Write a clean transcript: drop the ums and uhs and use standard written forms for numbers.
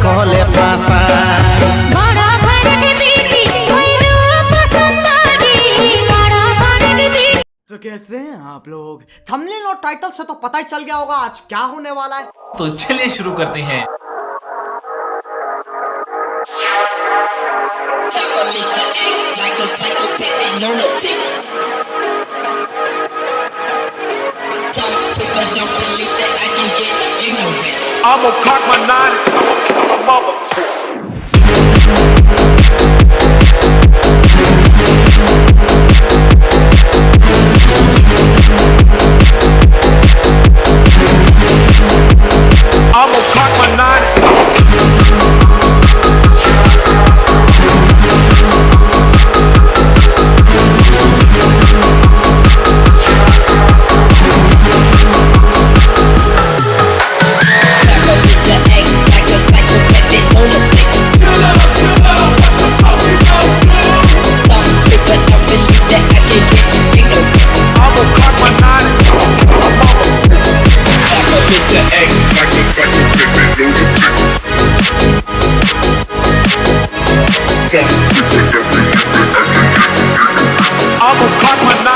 खोले पासा बड़ा घर की बेटी कोई रूप पसंद आ गई बड़ा घर की बेटी। तो कैसे हैं आप लोग? थंबनेल और टाइटल से तो पता ही चल गया होगा आज क्या होने वाला है। तो चलिए शुरू करते हैं। I'm gonna cock my 9 I'm a mother. I'm gonna cock my 9 I'm gonna cock my 9